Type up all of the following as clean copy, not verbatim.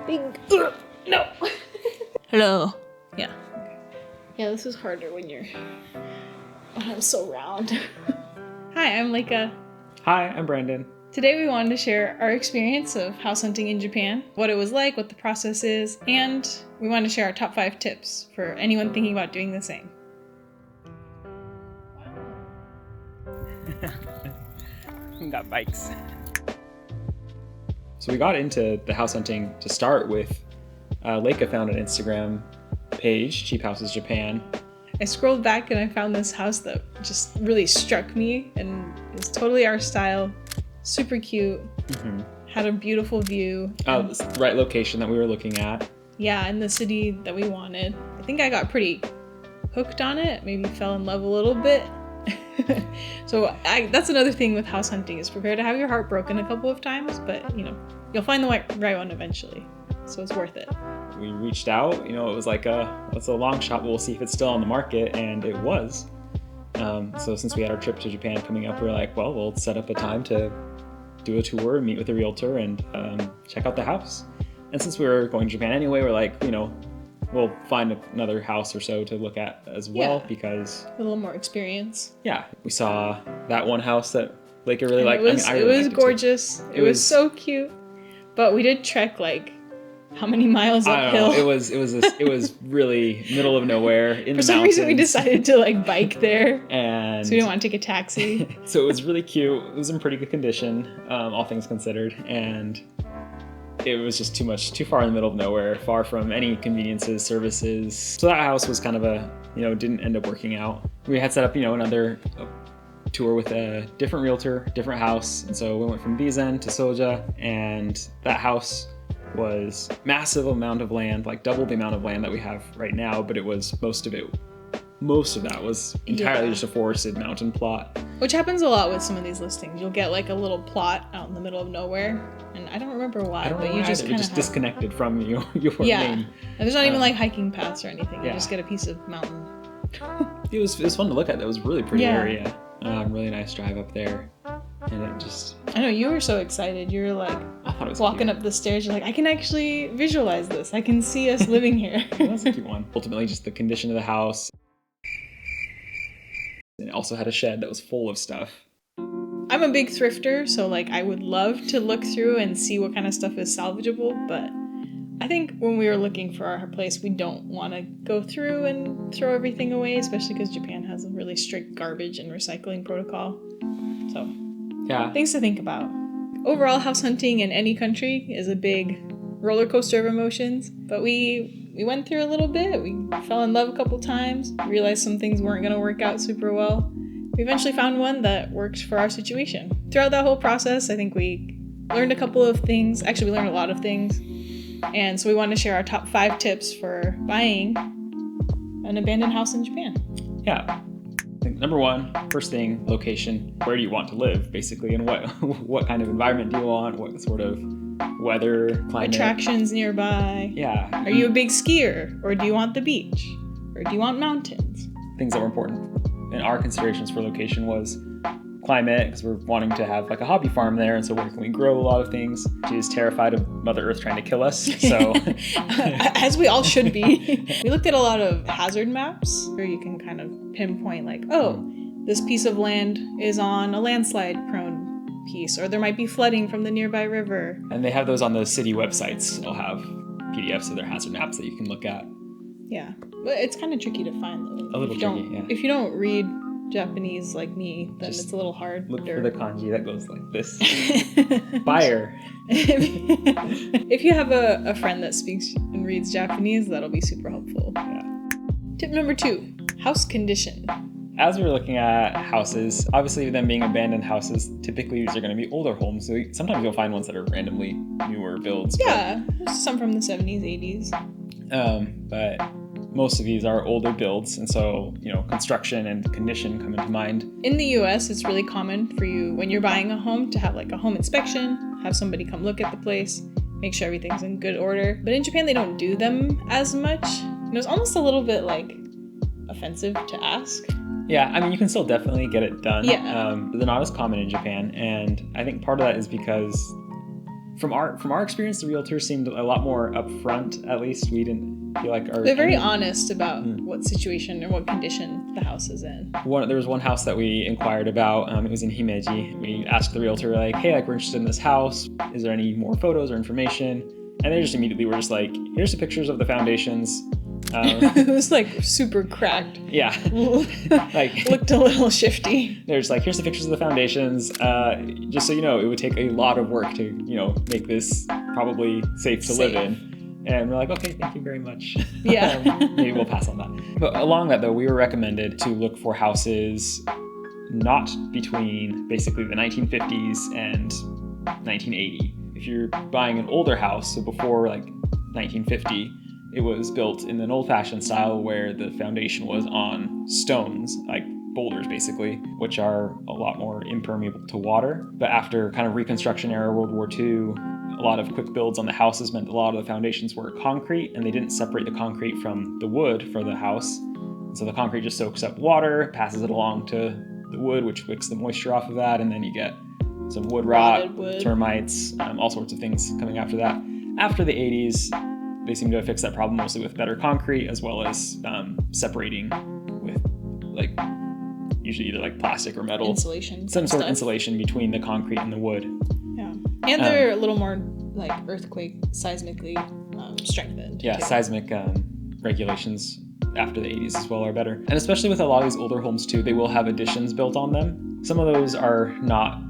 big. No. Hello. Yeah. Yeah, this is harder when I'm so round. Hi, I'm Leica. Hi, I'm Brandon. Today we wanted to share our experience of house hunting in Japan, what it was like, what the process is, and we wanted to share our top 5 tips for anyone thinking about doing the same. We got bikes. So we got into the house hunting to start with. Leica found an Instagram page, Cheap Houses Japan. I scrolled back and I found this house that just really struck me, and it was totally our style, super cute, had a beautiful view. It's the right location that we were looking at. Yeah, in the city that we wanted. I think I got pretty hooked on it, maybe fell in love a little bit. So that's another thing with house hunting, is prepare to have your heart broken a couple of times, but you'll find the right one eventually. So it's worth it. We reached out, it was like it's a long shot, but we'll see if it's still on the market, and it was. So since we had our trip to Japan coming up, we were like, well, we'll set up a time to do a tour, meet with a realtor, and check out the house. And since we were going to Japan anyway, we're like, we'll find another house or so to look at as well, because a little more experience. Yeah, we saw that one house that Leica really liked. It was gorgeous. It was so cute. But we did trek how many miles uphill? It was really middle of nowhere in the mountains. For some reason we decided to bike there, and so we didn't want to take a taxi. So it was really cute. It was in pretty good condition, all things considered, and it was just too far in the middle of nowhere, far from any conveniences, services. So that house was kind of didn't end up working out. We had set up, another tour with a different realtor, different house. And so we went from Bizen to Soja, and that house was massive amount of land, double the amount of land that we have right now, but it was most of that was entirely just a forested mountain plot. Which happens a lot with some of these listings. You'll get a little plot out in the middle of nowhere, and I don't remember why, but you just kind of disconnected from your main. And there's not even hiking paths or anything. You just get a piece of mountain. It was fun to look at. It was a really pretty area. Really nice drive up there. And it just... I know, you were so excited. You were I thought it was walking cute. Up the stairs. You're like, I can actually visualize this. I can see us living here. It was a cute one. Ultimately, just the condition of the house. And it also had a shed that was full of stuff. I'm a big thrifter, so I would love to look through and see what kind of stuff is salvageable, but I think when we were looking for our place, we don't want to go through and throw everything away, especially because Japan has a really strict garbage and recycling protocol. So, things to think about. Overall, house hunting in any country is a big roller coaster of emotions, but we went through a little bit. We fell in love a couple times, realized some things weren't going to work out super well. We eventually found one that works for our situation. Throughout that whole process, I think we learned a couple of things. Actually, we learned a lot of things. And so we want to share our top 5 tips for buying an abandoned house in Japan. Yeah. I think number 1, first thing, location. Where do you want to live, basically, and what kind of environment do you want? What sort of weather, climate? Attractions nearby. Yeah. Are you a big skier, or do you want the beach, or do you want mountains? Things that were important. And our considerations for location was climate, because we're wanting to have a hobby farm there, and so where can we grow a lot of things? She is terrified of Mother Earth trying to kill us, so... As we all should be. We looked at a lot of hazard maps, where you can kind of pinpoint this piece of land is on a landslide-prone piece, or there might be flooding from the nearby river. And they have those on the city websites. They'll have PDFs of their hazard maps that you can look at. Yeah, but it's kind of tricky to find, though. A little tricky, yeah. If you don't read Japanese like me, then it's a little hard. Look for the kanji that goes like this. Fire. If you have a friend that speaks and reads Japanese, that'll be super helpful. Yeah. Tip number 2, house condition. As we were looking at houses, obviously them being abandoned houses, typically these are going to be older homes. So sometimes you'll find ones that are randomly newer builds. Yeah, there's some from the 70s, 80s. But most of these are older builds, and so construction and condition come into mind. In the US, it's really common for you, when you're buying a home, to have a home inspection, have somebody come look at the place, make sure everything's in good order. But in Japan, they don't do them as much. It's almost a little bit offensive to ask. Yeah, I mean, you can still definitely get it done. Yeah. But they're not as common in Japan, and I think part of that is because From our experience, the realtors seemed a lot more upfront. At least we didn't feel like they're very honest about what situation and what condition the house is in. There was one house that we inquired about. It was in Himeji. We asked the realtor, like, hey, like, we're interested in this house. Is there any more photos or information? And they just immediately were just like, here's the pictures of the foundations. It was like super cracked. Yeah. Like looked a little shifty. There's like, here's the pictures of the foundations. Just so you know, it would take a lot of work to, make this probably safe to live in. And we're like, okay, thank you very much. Yeah. Maybe we'll pass on that. But along that, though, we were recommended to look for houses not between basically the 1950s and 1980. If you're buying an older house, so before like 1950, it was built in an old-fashioned style where the foundation was on stones, like boulders basically, which are a lot more impermeable to water. But after kind of Reconstruction era, World War II, a lot of quick builds on the houses meant a lot of the foundations were concrete, and they didn't separate the concrete from the wood for the house. So the concrete just soaks up water, passes it along to the wood, which wicks the moisture off of that, and then you get some wood rot, termites, all sorts of things coming after that. After the 80s, they seem to have fixed that problem mostly with better concrete, as well as separating with like usually either like plastic or metal. Insulation. Some sort of insulation between the concrete and the wood. Yeah. And they're a little more like earthquake seismically strengthened. Yeah, too. Seismic regulations after the 80s as well are better. And especially with a lot of these older homes too, they will have additions built on them. Some of those are not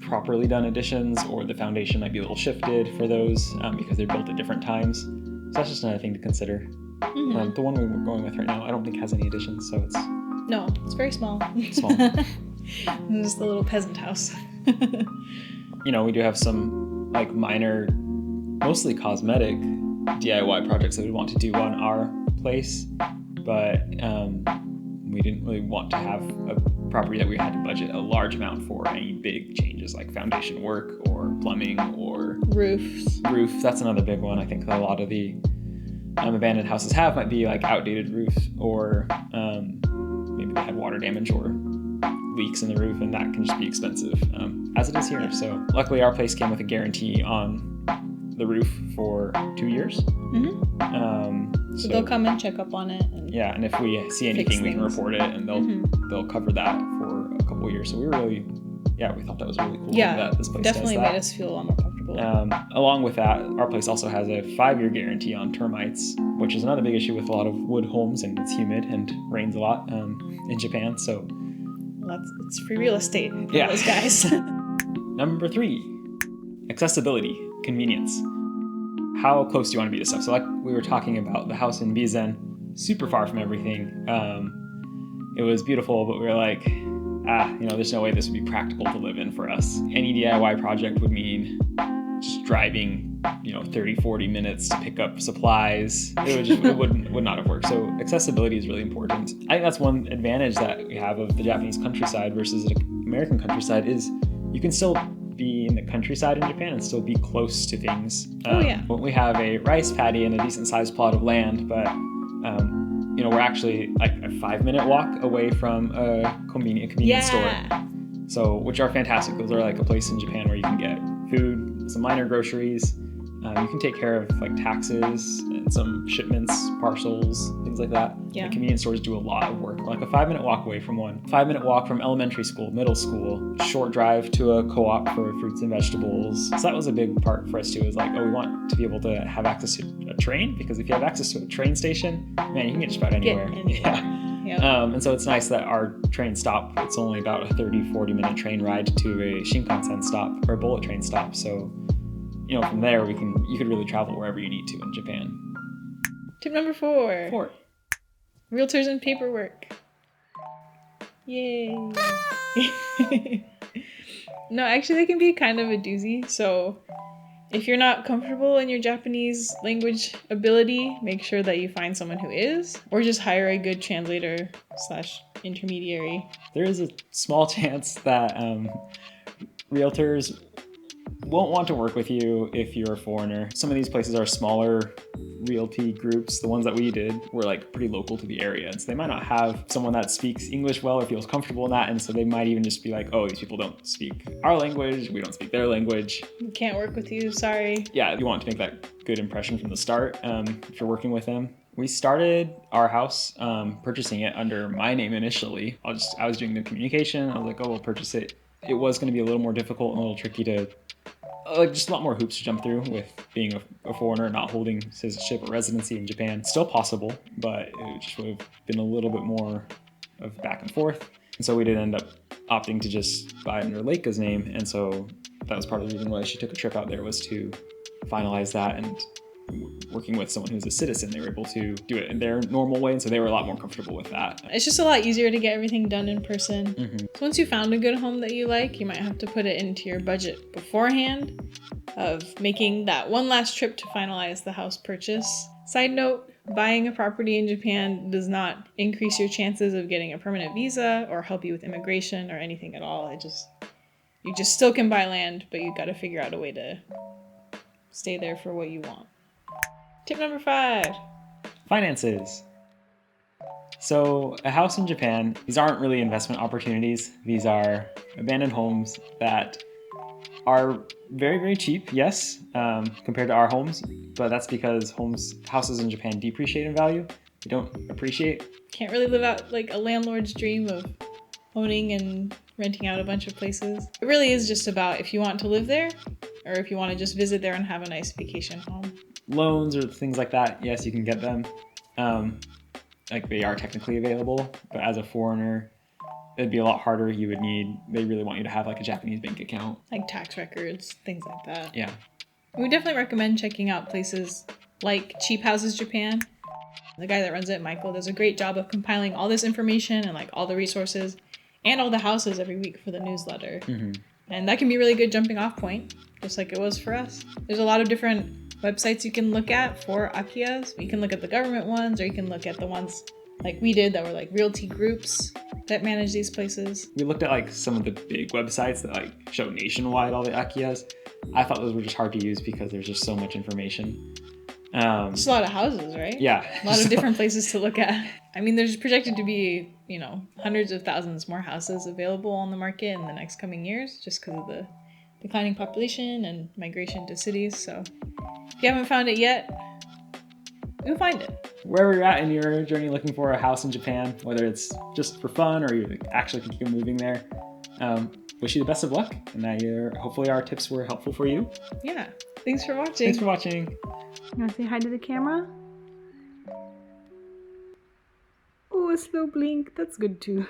properly done additions, or the foundation might be a little shifted for those because they're built at different times. So that's just another thing to consider. Mm-hmm. The one we're going with right now, I don't think has any additions, so it's... No, it's very small. Small. Just a little peasant house. We do have some like minor, mostly cosmetic DIY projects that we want to do on our place, but we didn't really want to have a property that we had to budget a large amount for any big changes like foundation work or plumbing or roof. That's another big one. I think that a lot of the abandoned houses might be like outdated roofs, or maybe they had water damage or leaks in the roof, and that can just be expensive, as it is here. So luckily our place came with a guarantee on the roof for 2 years. Mm-hmm. So they'll come and check up on it. And if we see anything, we can report it, and they'll cover that for a couple of years. So we were really, we thought that was really cool. Yeah, that this place definitely does that. made us feel a lot more comfortable. Along with that, our place also has a 5-year guarantee on termites, which is another big issue with a lot of wood homes, and it's humid and rains a lot in Japan. So it's free real estate for those guys. Number 3, accessibility, convenience. How close do you want to be to stuff? So like we were talking about, the house in Bizen, super far from everything. It was beautiful, but we were like, there's no way this would be practical to live in for us. Any DIY project would mean just driving, 30, 40 minutes to pick up supplies. It would not have worked. So accessibility is really important. I think that's one advantage that we have of the Japanese countryside versus the American countryside is you can still be in the countryside in Japan and still be close to things. We have a rice paddy and a decent sized plot of land, but we're actually like a 5-minute walk away from a convenience store. So, which are fantastic. Those are like a place in Japan where you can get food, some minor groceries. You can take care of like taxes and some shipments, parcels, things like that. Yeah. The convenience stores do a lot of work. Like a 5-minute walk away from one. 5-minute walk from elementary school, middle school, short drive to a co-op for fruits and vegetables. So that was a big part for us too, is like, we want to be able to have access to a train, because if you have access to a train station, man, you can get just about anywhere. And so it's nice that our train stop, it's only about a 30, 40-minute train ride to a Shinkansen stop or a bullet train stop. So from there you could really travel wherever you need to in Japan. Tip number 4. Realtors and paperwork. Yay. No, actually they can be kind of a doozy. So if you're not comfortable in your Japanese language ability, make sure that you find someone who is, or just hire a good translator / intermediary. There is a small chance that realtors won't want to work with you if you're a foreigner. Some of these places are smaller realty groups. The ones that we did were like pretty local to the area. And so they might not have someone that speaks English well or feels comfortable in that. And so they might even just be like, oh, these people don't speak our language. We don't speak their language. We can't work with you, sorry. Yeah, you want to make that good impression from the start if you're working with them. We started our house purchasing it under my name initially. I was doing the communication. I was like, oh, we'll purchase it. It was going to be a little more difficult and a little tricky to just a lot more hoops to jump through with being a foreigner, not holding citizenship or residency in Japan. Still possible, but it just would have been a little bit more of back and forth. And so we did end up opting to just buy it under Leika's name. And so that was part of the reason why she took a trip out there, was to finalize that. And working with someone who's a citizen, they were able to do it in their normal way. And so they were a lot more comfortable with that. It's just a lot easier to get everything done in person. Mm-hmm. So once you found a good home that you like, you might have to put it into your budget beforehand of making that one last trip to finalize the house purchase. Side note, buying a property in Japan does not increase your chances of getting a permanent visa or help you with immigration or anything at all. You just still can buy land, but you got to figure out a way to stay there for what you want. Tip number 5. Finances. So a house in Japan, these aren't really investment opportunities. These are abandoned homes that are very, very cheap, yes, compared to our homes. But that's because houses in Japan depreciate in value. They don't appreciate. Can't really live out like a landlord's dream of owning and renting out a bunch of places. It really is just about if you want to live there or if you want to just visit there and have a nice vacation home. Loans or things like that, yes, you can get them. Like they are technically available, but as a foreigner, it'd be a lot harder. They really want you to have like a Japanese bank account. Like tax records, things like that. Yeah. We definitely recommend checking out places like Cheap Houses Japan. The guy that runs it, Michael, does a great job of compiling all this information and like all the resources and all the houses every week for the newsletter. Mm-hmm. And that can be a really good jumping off point, just like it was for us. There's a lot of different websites you can look at for akiyas. You can look at the government ones, or you can look at the ones like we did that were like realty groups that manage these places. We looked at like some of the big websites that like show nationwide all the akiyas. I thought those were just hard to use because there's just so much information. Just a lot of houses, right? Yeah. A lot of different places to look at. I mean, there's projected to be, hundreds of thousands more houses available on the market in the next coming years, just because of the declining population and migration to cities. So if you haven't found it yet, you'll find it. Wherever you're at in your journey looking for a house in Japan, whether it's just for fun or you actually think you're moving there, wish you the best of luck. And hopefully our tips were helpful for you. Yeah. Thanks for watching. Thanks for watching. You want to say hi to the camera? Oh, a slow blink. That's good too.